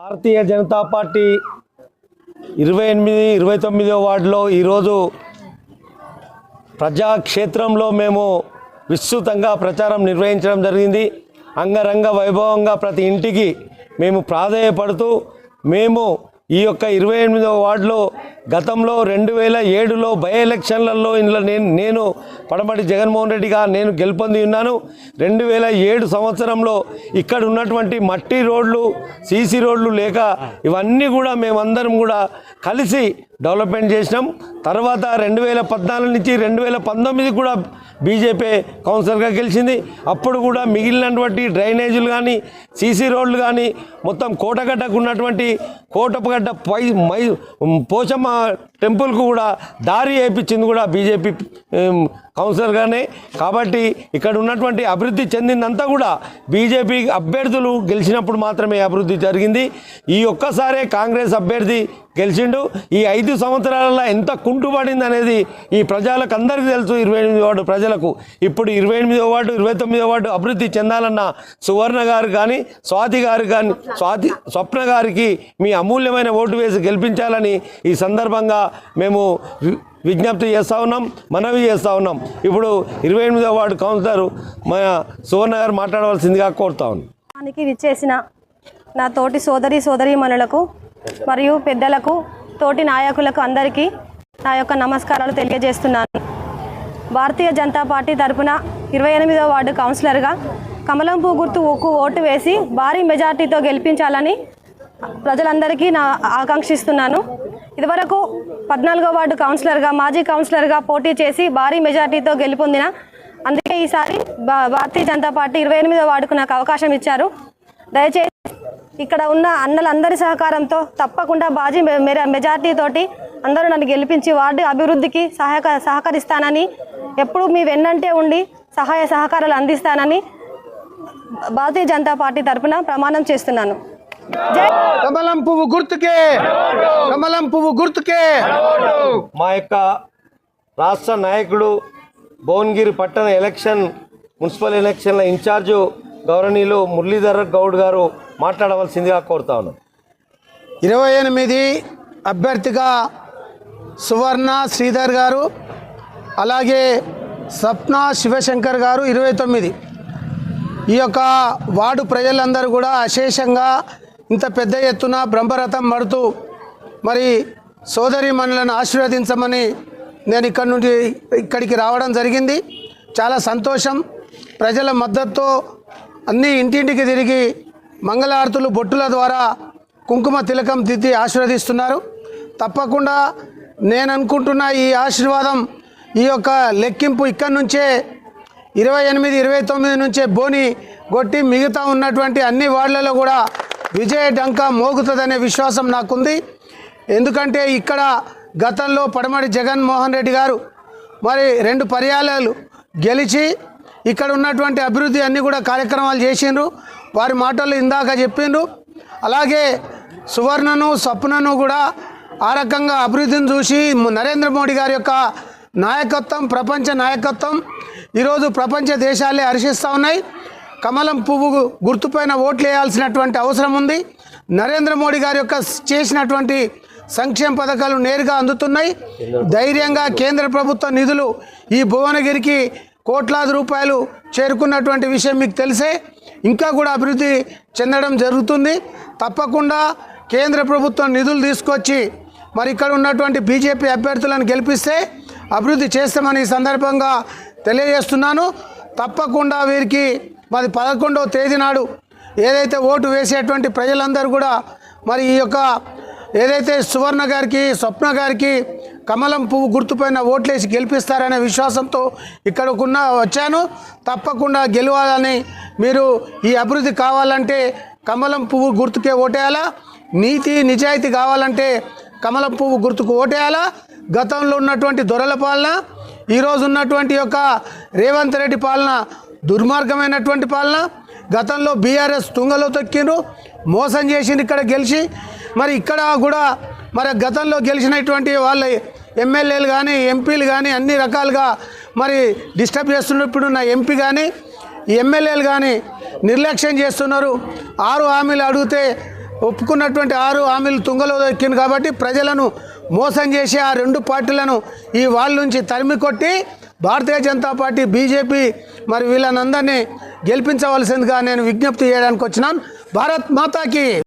Bharatiya Janata party 28-29వ వార్డులో ఈరోజు ప్రజాక్షేత్రంలో మేము విస్తృతంగా ప్రచారం నిర్వహించడం జరిగింది. అంగరంగ వైభవంగా ప్రతి ఇంటికి మేము ప్రాధేయపడుతూ మేము ఈ యొక్క 28వ వార్డులో గతంలో 2007లో బై ఎలక్షన్లలో ఇందులో నేను పడమటి జగన్మోహన్ రెడ్డిగా నేను గెలుపొంది ఉన్నాను. 2007 సంవత్సరంలో ఇక్కడ ఉన్నటువంటి మట్టి రోడ్లు, సీసీ రోడ్లు లేక ఇవన్నీ కూడా మేమందరం కూడా కలిసి డెవలప్మెంట్ చేసినాం. తర్వాత 2014 నుంచి 2019 కూడా బీజేపీ కౌన్సిలర్గా గెలిచింది. అప్పుడు కూడా మిగిలినటువంటి డ్రైనేజీలు కానీ, సీసీ రోడ్లు కానీ, మొత్తం కోటగడ్డకు ఉన్నటువంటి కోటగడ్డ పోచమ్మ టెంపుల్కు కూడా దారి వేయించింది కూడా బీజేపీ కౌన్సిలర్గానే. కాబట్టి ఇక్కడ ఉన్నటువంటి అభివృద్ధి చెందిందంతా కూడా బీజేపీ అభ్యర్థులు గెలిచినప్పుడు మాత్రమే అభివృద్ధి జరిగింది. ఈ ఒక్కసారే కాంగ్రెస్ అభ్యర్థి గెలిచిండు. ఈ 5 సంవత్సరాలలో ఎంత కుంటుపడింది అనేది ఈ ప్రజలకు అందరికీ తెలుసు. 28వ వార్డు ప్రజలకు ఇప్పుడు 28వ వార్డు 29వ వార్డు అభివృద్ధి చెందాలన్న సువర్ణ గారు కానీ, స్వాతి గారు కానీ, స్వప్న గారికి మీ అమూల్యమైన ఓటు వేసి గెలిపించాలని ఈ సందర్భంగా మేము విజ్ఞప్తి చేస్తూ ఉన్నాం, మనవి చేస్తూ ఉన్నాం. ఇప్పుడు 28వ వార్డు కౌన్సిలర్ మా సువర్ణ గారు మాట్లాడవలసిందిగా కోరుతా ఉన్నాం. విచ్చేసిన నా తోటి సోదరీమణులకు మరియు పెద్దలకు, తోటి నాయకులకు అందరికీ నా యొక్క నమస్కారాలు తెలియజేస్తున్నాను. భారతీయ జనతా పార్టీ తరఫున 28వ వార్డు కౌన్సిలర్గా కమలం పువ్వు గుర్తుకు ఓటు వేసి భారీ మెజార్టీతో గెలిపించాలని ప్రజలందరికీ ఆకాంక్షిస్తున్నాను. ఇదివరకు 14వ వార్డు కౌన్సిలర్గా, మాజీ కౌన్సిలర్గా పోటీ చేసి భారీ మెజార్టీతో గెలుపొందిన, అందుకే ఈసారి భారతీయ జనతా పార్టీ 28వ వార్డుకు నాకు అవకాశం ఇచ్చారు. దయచేసి ఇక్కడ ఉన్న అన్నలందరి సహకారంతో తప్పకుండా భారీ మెజార్టీతోటి అందరూ నన్ను గెలిపించి వార్డు అభివృద్ధికి సహకరిస్తానని, ఎప్పుడు మీ వెన్నంటే ఉండి సహాయ సహకారాలు అందిస్తానని భారతీయ జనతా పార్టీ తరఫున ప్రమాణం చేస్తున్నాను. కమలం పువ్వు గుర్తుకే, కమలం పువ్వు గుర్తుకే. మా యొక్క రాష్ట్ర నాయకుడు భువనగిరి పట్టణ మున్సిపల్ ఎలక్షన్ల ఇన్ఛార్జు గౌరవనీయులు మురళీధర్ గౌడ్ గారు మాట్లాడవలసిందిగా కోరుతా ఉన్నాం. 28 అభ్యర్థిగా సువర్ణ శ్రీధర్ గారు, అలాగే స్వప్న శివశంకర్ గారు 29. ఈ యొక్క వార్డు ప్రజలందరూ కూడా అశేషంగా ఇంత పెద్ద ఎత్తున బ్రహ్మరథం మడుతూ మరి సోదరీమణులను ఆశీర్వదించమని నేను ఇక్కడికి రావడం జరిగింది. చాలా సంతోషం. ప్రజల మద్దతుతో అన్ని ఇంటింటికి తిరిగి మంగళారతులు, బొట్టుల ద్వారా కుంకుమ తిలకం దిద్ది ఆశీర్వదిస్తున్నారు. తప్పకుండా నేను అనుకుంటున్న ఈ ఆశీర్వాదం, ఈ యొక్క లెక్కింపు ఇక్కడి నుంచే 28, 29 నుంచే బోని కొట్టి మిగతా ఉన్నటువంటి అన్ని వార్డులలో కూడా విజయ డంకా మోగుతుందనే విశ్వాసం నాకుంది. ఎందుకంటే ఇక్కడ గతంలో పడమటి జగన్మోహన్ రెడ్డి గారు మరి 2 పర్యాయాలు గెలిచి ఇక్కడ ఉన్నటువంటి అభివృద్ధి అన్నీ కూడా కార్యక్రమాలు చేసిండ్రు. వారి మాటలు ఇందాక చెప్పిండ్రు. అలాగే సువర్ణను, స్వప్నను కూడా ఆ రకంగా అభివృద్ధిని చూసి నరేంద్ర మోడీ గారి యొక్క నాయకత్వం, ప్రపంచ నాయకత్వం ఈరోజు ప్రపంచ దేశాలే హర్షిస్తూ ఉన్నాయి. కమలం పువ్వు గుర్తుపైన ఓట్లు వేయాల్సినటువంటి అవసరం ఉంది. నరేంద్ర మోడీ గారి యొక్క చేసినటువంటి సంక్షేమ పథకాలు నేరుగా అందుతున్నాయి. ధైర్యంగా కేంద్ర ప్రభుత్వ నిధులు ఈ భువనగిరికి కోట్లాది రూపాయలు చేరుకున్నటువంటి విషయం మీకు తెలిసే. ఇంకా కూడా అభివృద్ధి చెందడం జరుగుతుంది. తప్పకుండా కేంద్ర ప్రభుత్వం నిధులు తీసుకొచ్చి మరి ఇక్కడ ఉన్నటువంటి బీజేపీ అభ్యర్థులను గెలిపిస్తే అభివృద్ధి చేస్తామని ఈ సందర్భంగా తెలియజేస్తున్నాను. తప్పకుండా వీరికి మరి 11వ తేదీ నాడు ఏదైతే ఓటు వేసేటువంటి ప్రజలందరూ కూడా మరి ఈ యొక్క ఏదైతే సువర్ణ గారికి, స్వప్న గారికి కమలం పువ్వు గుర్తుపైన ఓట్లేసి గెలిపిస్తారనే విశ్వాసంతో ఇక్కడకున్న వచ్చాను. తప్పకుండా గెలవాలని, మీరు ఈ అభివృద్ధి కావాలంటే కమలం పువ్వు గుర్తుకే ఓటేయాలా, నీతి నిజాయితీ కావాలంటే కమలం పువ్వు గుర్తుకు ఓటేయాలా. గతంలో ఉన్నటువంటి దొరల పాలన, ఈరోజు ఉన్నటువంటి యొక్క రేవంత్ రెడ్డి పాలన దుర్మార్గమైనటువంటి పాలన. గతంలో బీఆర్ఎస్ తుంగలో తొక్కిండ్రు, మోసం చేసింది ఇక్కడ గెలిచి. మరి ఇక్కడ కూడా మరి గతంలో గెలిచినటువంటి వాళ్ళ ఎమ్మెల్యేలు కానీ, ఎంపీలు కానీ అన్ని రకాలుగా మరి డిస్టర్బ్ చేస్తున్నారు. ఇప్పుడున్న ఎంపీ కానీ, ఎమ్మెల్యేలు కానీ నిర్లక్ష్యం చేస్తున్నారు. 6 హామీలు అడిగితే ఒప్పుకున్నటువంటి 6 హామీలు తుంగలో దొక్కింది కాబట్టి ప్రజలను మోసం చేసి ఆ 2 పార్టీలను ఈ వాళ్ళ నుంచి తరిమి కొట్టి భారతీయ జనతా పార్టీ బీజేపీ మరి వీళ్ళనందరినీ గెలిపించవలసిందిగా నేను విజ్ఞప్తి చేయడానికి వచ్చినాను. భారత్ మాతాకి